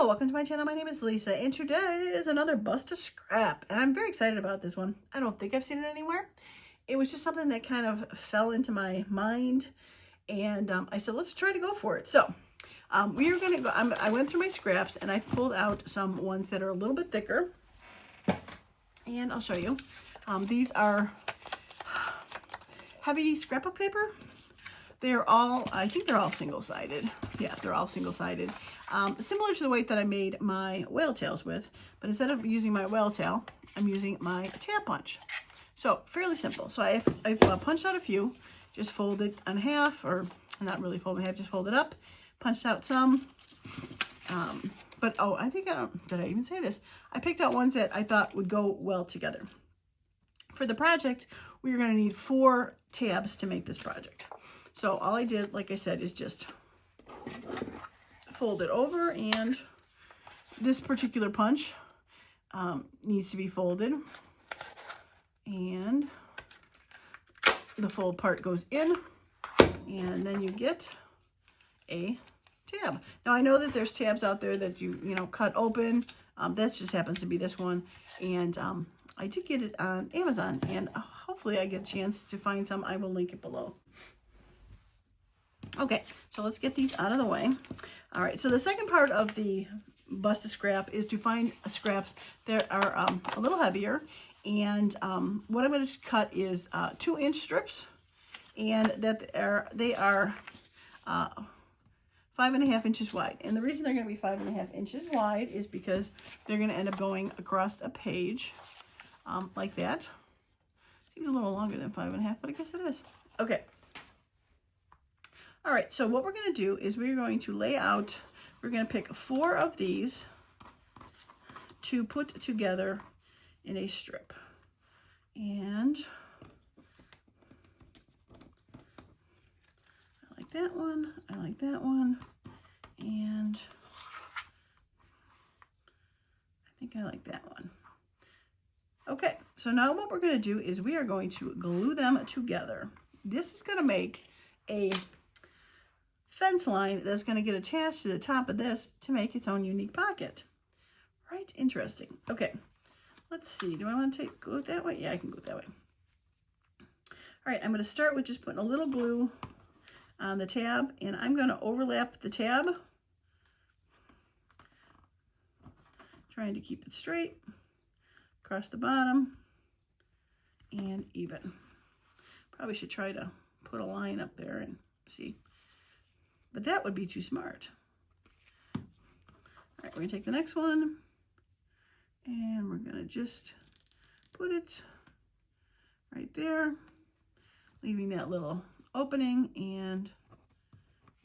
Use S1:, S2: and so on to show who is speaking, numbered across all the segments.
S1: Hello, welcome to my channel. My name is Lisa, and today is another bust a scrap, and I'm very excited about this one. I don't think I've seen it anywhere. It was just something that kind of fell into my mind, and I said, let's try to go for it. So we are going to go, I went through my scraps, and I pulled out some ones that are a little bit thicker, and I'll show you. These are heavy scrapbook paper. They're all, I think they're all single-sided. Yeah, they're all single-sided. Similar to the weight that I made my whale tails with, but instead of using my whale tail, I'm using my tab punch. So, fairly simple. So I've punched out a few, just folded in half, or not really folded in half, just folded up, punched out some. But, oh, I think, did I even say this? I picked out ones that I thought would go well together. For the project, we are going to need 4 tabs to make this project. So all I did, like I said, is just fold it over, and this particular punch needs to be folded, and the fold part goes in, and then you get a tab. Now I know that there's tabs out there that you cut open. This just happens to be this one, and I did get it on Amazon, and hopefully I get a chance to find some. I will link it below. Okay, so let's get these out of the way. All right, so the second part of the bust a scrap is to find scraps that are a little heavier. And what I'm going to cut is 2-inch strips, and that they are 5.5 inches wide. And the reason they're going to be 5.5 inches wide is because they're going to end up going across a page like that. Seems a little longer than 5.5, but I guess it is. Okay. All right, so what we're going to do is we're going to lay out, we're going to pick 4 of these to put together in a strip. And I like that one, I like that one, and I think I like that one. Okay, so now what we're going to do is we are going to glue them together. This is going to make a fence line that's going to get attached to the top of this to make its own unique pocket. Right? Interesting. Okay. Let's see. Do I want to go it that way? Yeah, I can go it that way. All right. I'm going to start with just putting a little glue on the tab, and I'm going to overlap the tab, trying to keep it straight across the bottom and even. Probably should try to put a line up there and see. But that would be too smart. All right, we're going to take the next one, and we're going to just put it right there, leaving that little opening, and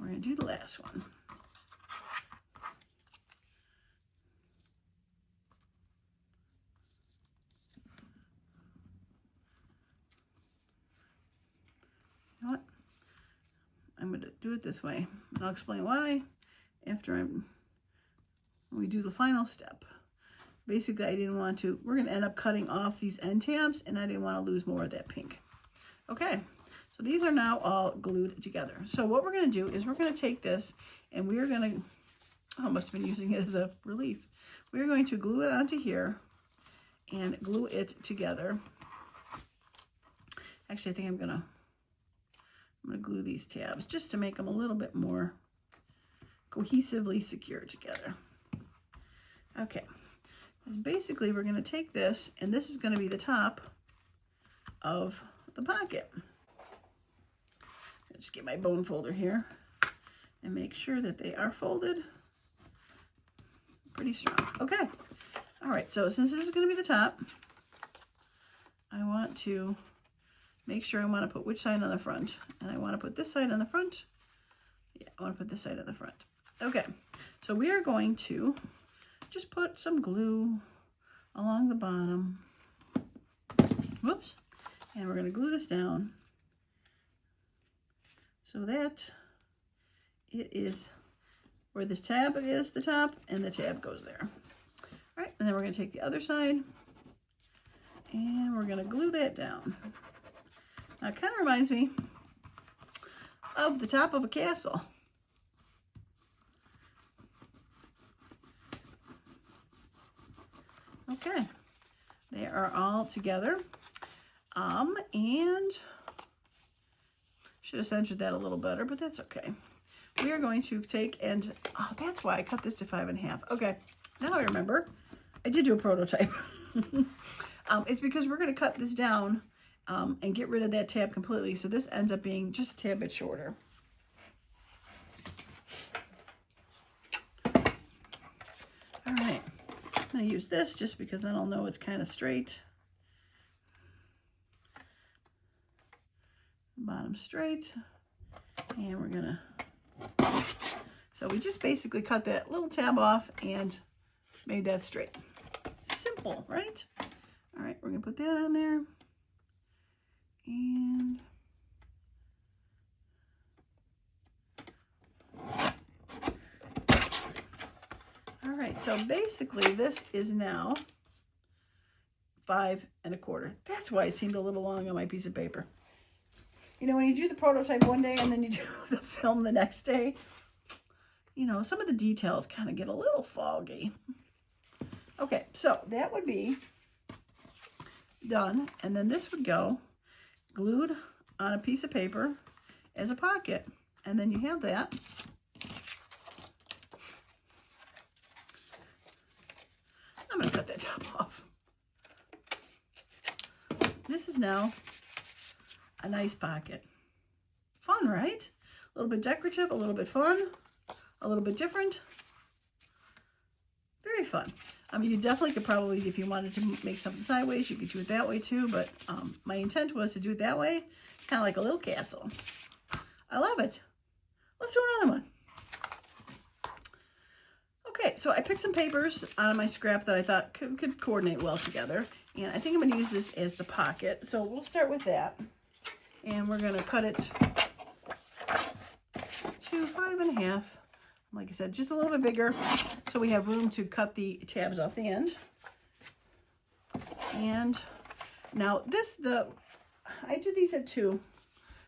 S1: we're going to do the last one. You know what? I'm going to do it this way, and I'll explain why after we do the final step. Basically, I didn't want to, we're going to end up cutting off these end tabs, and I didn't want to lose more of that pink. Okay, so these are now all glued together. So what we're going to do is we're going to take this, and we're going to, I must have been using it as a relief. We're going to glue it onto here and glue it together. Actually, I think I'm going to glue these tabs just to make them a little bit more cohesively secure together. Okay, basically we're going to take this, and this is going to be the top of the pocket. Let's get my bone folder here and make sure that they are folded pretty strong. Okay, all right, so since this is going to be the top, I want to make sure I want to put which side on the front. And I want to put this side on the front. Yeah, I want to put this side on the front. Okay, so we are going to just put some glue along the bottom. Whoops. And we're going to glue this down so that it is where this tab is, the top, and the tab goes there. All right, and then we're going to take the other side, and we're going to glue that down. Now, it kind of reminds me of the top of a castle. Okay, they are all together. And should have centered that a little better, but that's okay. We are going to take and, oh, that's why I cut this to 5.5. Okay, now I remember. I did do a prototype. It's because we're going to cut this down and get rid of that tab completely. So this ends up being just a tad bit shorter. All right, I'm going to use this just because then I'll know it's kind of straight. Bottom straight. And we're going to, so we just basically cut that little tab off and made that straight. Simple, right? All right, we're going to put that on there. And all right, so basically this is now 5 1/4. That's why it seemed a little long on my piece of paper. You know, when you do the prototype one day and then you do the film the next day, you know, some of the details kind of get a little foggy. Okay, so that would be done. And then this would go glued on a piece of paper as a pocket. And then you have that. I'm going to cut that top off. This is now a nice pocket. Fun, right? A little bit decorative, a little bit fun, a little bit different. Very fun. You definitely could probably, if you wanted to make something sideways, you could do it that way too, but my intent was to do it that way, kind of like a little castle. I love it. Let's do another one. Okay, so I picked some papers out of my scrap that I thought could coordinate well together, and I think I'm going to use this as the pocket. So we'll start with that. And we're going to cut it to 5 1/2. Like I said, just a little bit bigger so we have room to cut the tabs off the end. And now I did these at 2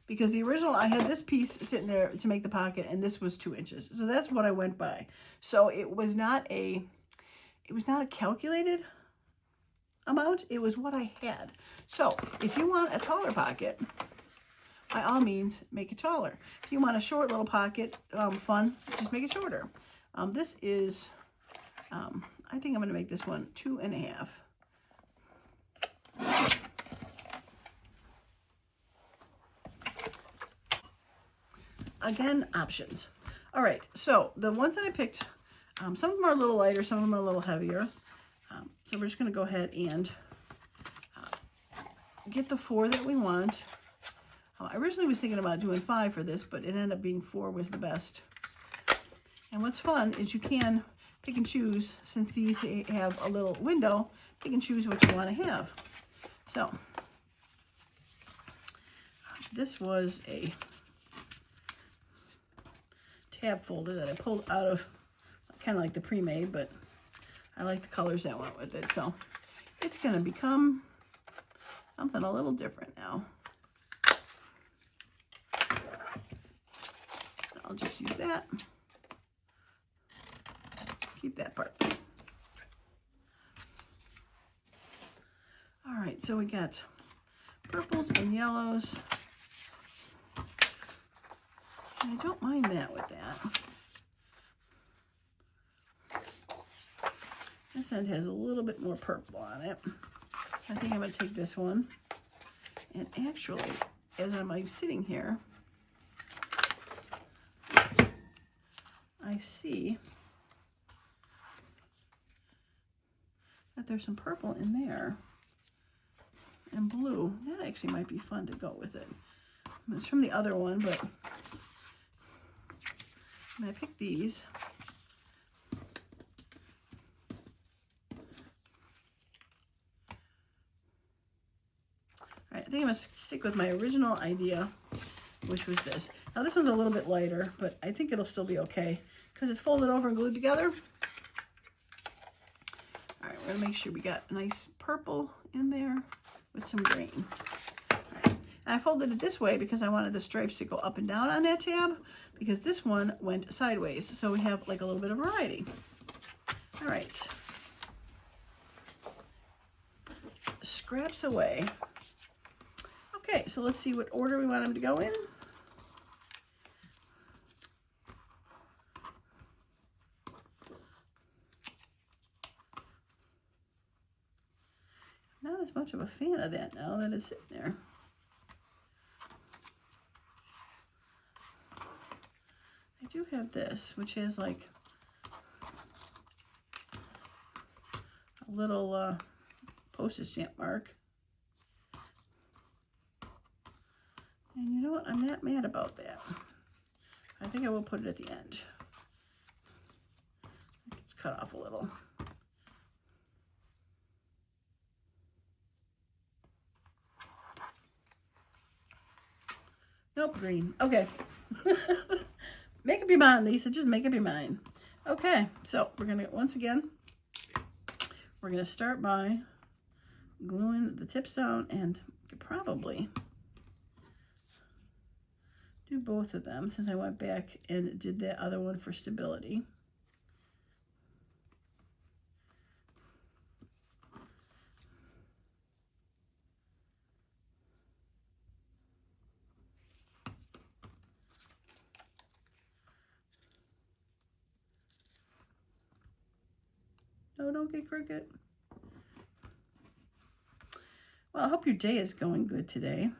S1: because the original, I had this piece sitting there to make the pocket and this was 2 inches. So that's what I went by. So it was not a calculated amount. It was what I had. So if you want a taller pocket, by all means, make it taller. If you want a short little pocket, fun, just make it shorter. This is, I think I'm going to make this one 2 1/2. Again, options. All right, so the ones that I picked, some of them are a little lighter, some of them are a little heavier. So we're just going to go ahead and get the 4 that we want. I originally was thinking about doing 5 for this, but it ended up being 4 was the best. And what's fun is you can pick and choose, since these have a little window, pick and choose what you want to have. So this was a tab folder that I pulled out of, kind of like the pre-made, but I like the colors that went with it. So it's going to become something a little different now. I'll just use that. Keep that part. All right, so we got purples and yellows. And I don't mind that with that. This end has a little bit more purple on it. I think I'm going to take this one. And actually, as I'm sitting here, I see that there's some purple in there and blue. That actually might be fun to go with it. It's from the other one, but I picked these. All right, I think I'm going to stick with my original idea, which was this. Now this one's a little bit lighter, but I think it'll still be okay because it's folded over and glued together. All right, we're gonna make sure we got a nice purple in there with some green. All right. And I folded it this way because I wanted the stripes to go up and down on that tab, because this one went sideways. So we have like a little bit of variety. All right. scraps away. Okay, so let's see what order we want them to go in. Not as much of a fan of that now that it's sitting there. I do have this, which has like a little postage stamp mark. And you know what? I'm not mad about that. I think I will put it at the end. It's cut off a little. Nope, green. Okay. Make up your mind, Lisa. Just make up your mind. Okay, so we're going to, once again, we're going to start by gluing the tips down, and could probably do both of them since I went back and did the other one for stability. No, don't get crooked. Well, I hope your day is going good today.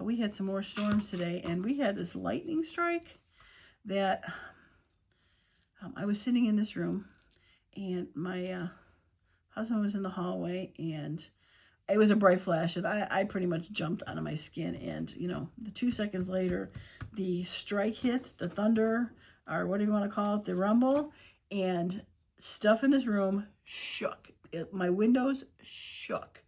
S1: We had some more storms today, and we had this lightning strike that I was sitting in this room, and my husband was in the hallway, and it was a bright flash, and I pretty much jumped out of my skin. And, you know, the 2 seconds later, the strike hit, the thunder, or whatever you want to call it, the rumble, and stuff in this room shook. My windows shook.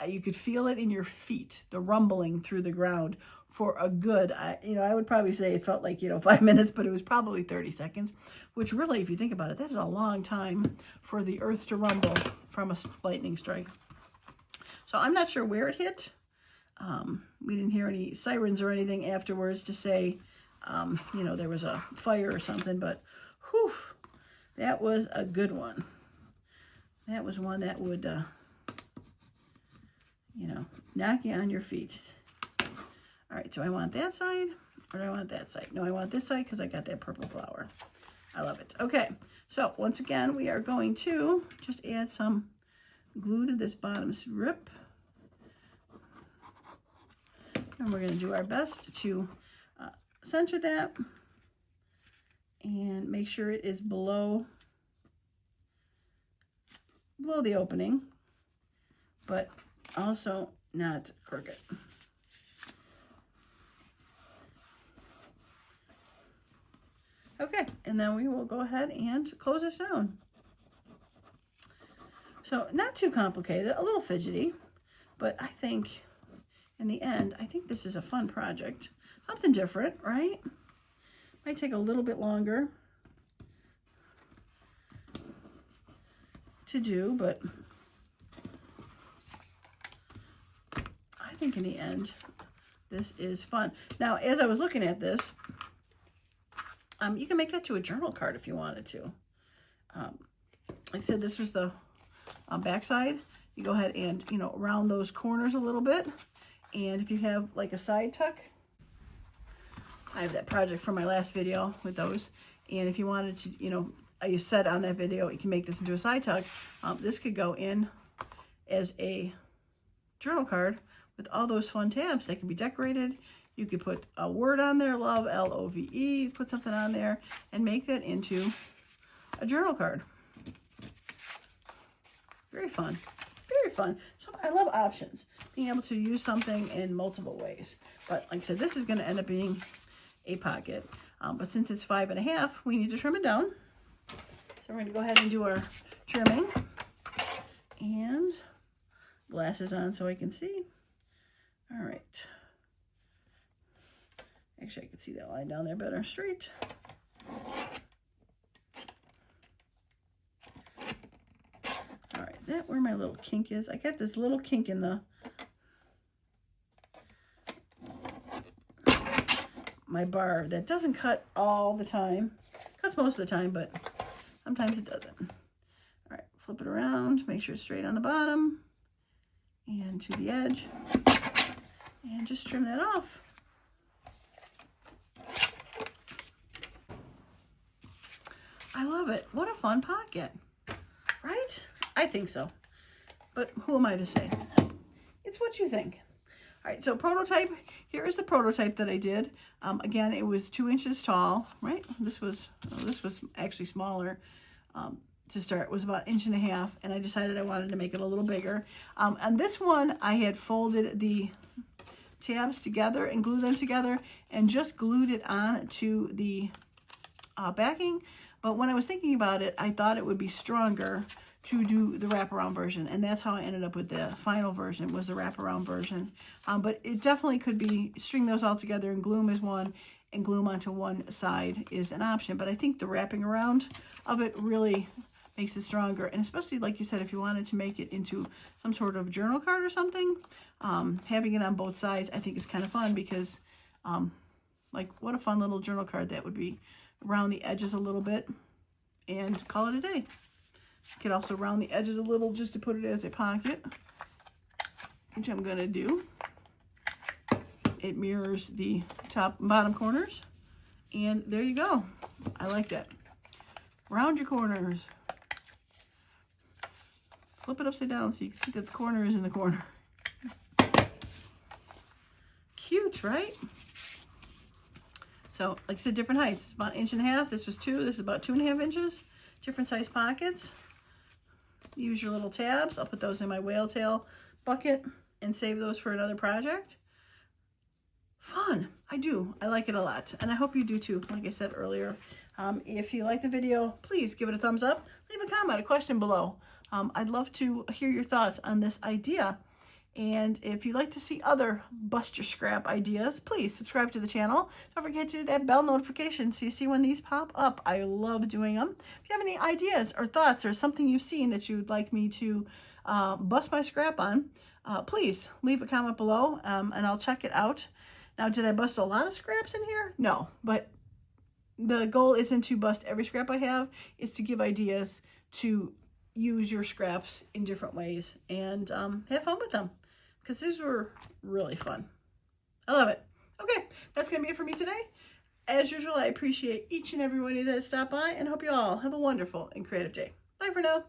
S1: You could feel it in your feet, the rumbling through the ground for a good, I would probably say it felt like, 5 minutes, but it was probably 30 seconds, which really, if you think about it, that is a long time for the earth to rumble from a lightning strike. So I'm not sure where it hit. We didn't hear any sirens or anything afterwards to say, there was a fire or something, but whew, that was a good one. That was one that would, knock you on your feet. All right, do I want that side or do I want that side? No, I want this side because I got that purple flower. I love it. Okay, so once again, we are going to just add some glue to this bottom strip. And we're going to do our best to center that and make sure it is below the opening, but also not crooked. Okay, and then we will go ahead and close this down. So not too complicated, a little fidgety, but I think in the end, I think this is a fun project. Something different, right? Might take a little bit longer to do, but I think in the end, this is fun. Now, as I was looking at this, you can make that to a journal card if you wanted to. Like I said, this was the back side. You go ahead and, round those corners a little bit. And if you have like a side tuck, I have that project from my last video with those. And if you wanted to, I said on that video, you can make this into a side tuck. This could go in as a journal card with all those fun tabs. They can be decorated. You could put a word on there, love, L-O-V-E, put something on there, and make that into a journal card. Very fun. Very fun. So I love options. Being able to use something in multiple ways. But like I said, this is going to end up being a pocket. But since it's 5.5, we need to trim it down. So we're going to go ahead and do our trimming. And glasses on so I can see. All right. Actually, I can see that line down there better. Straight. All right, that where my little kink is. I got this little kink in my bar that doesn't cut all the time. Cuts most of the time, but sometimes it doesn't. All right, flip it around. Make sure it's straight on the bottom. and to the edge, and just trim that off. I love it. What a fun pocket, right? I think so, but who am I to say? It's what you think. All right, so prototype, here is the prototype that I did. Again, it was 2 inches tall, right? This was actually smaller to start. It was about 1.5 inches, and I decided I wanted to make it a little bigger. On this one, I had folded the tabs together and glued them together and just glued it on to the backing. But when I was thinking about it, I thought it would be stronger to do the wraparound version, and that's how I ended up with the final version, was the wraparound version. But it definitely could be, string those all together and glue them as one, and glue them onto one side is an option. But I think the wrapping around of it really makes it stronger, and especially, like you said, if you wanted to make it into some sort of journal card or something, having it on both sides I think is kind of fun, because like, what a fun little journal card that would be. Round the edges a little bit and call it a day. You could also round the edges a little just to put it as a pocket, which I'm going to do. It mirrors the top and bottom corners, and there you go. I like that. Round your corners. Flip it upside down so you can see that the corner is in the corner. Cute, right? So, like I said, different heights. It's about 1.5 inches. This was 2. This is about 2.5 inches. Different size pockets. Use your little tabs. I'll put those in my whale tail bucket and save those for another project. Fun. I do. I like it a lot. And I hope you do too, like I said earlier. If you like the video, please give it a thumbs up. Leave a comment, a question below. I'd love to hear your thoughts on this idea. And if you'd like to see other Bust Your Scrap ideas, please subscribe to the channel. Don't forget to hit that bell notification so you see when these pop up. I love doing them. If you have any ideas or thoughts or something you've seen that you'd like me to bust my scrap on, please leave a comment below, and I'll check it out. Now, did I bust a lot of scraps in here? No, but the goal isn't to bust every scrap I have. It's to give ideas to use your scraps in different ways and have fun with them, because these were really fun. I love it. Okay, that's going to be it for me today. As usual, I appreciate each and every one of you that stopped by, and hope you all have a wonderful and creative day. Bye for now.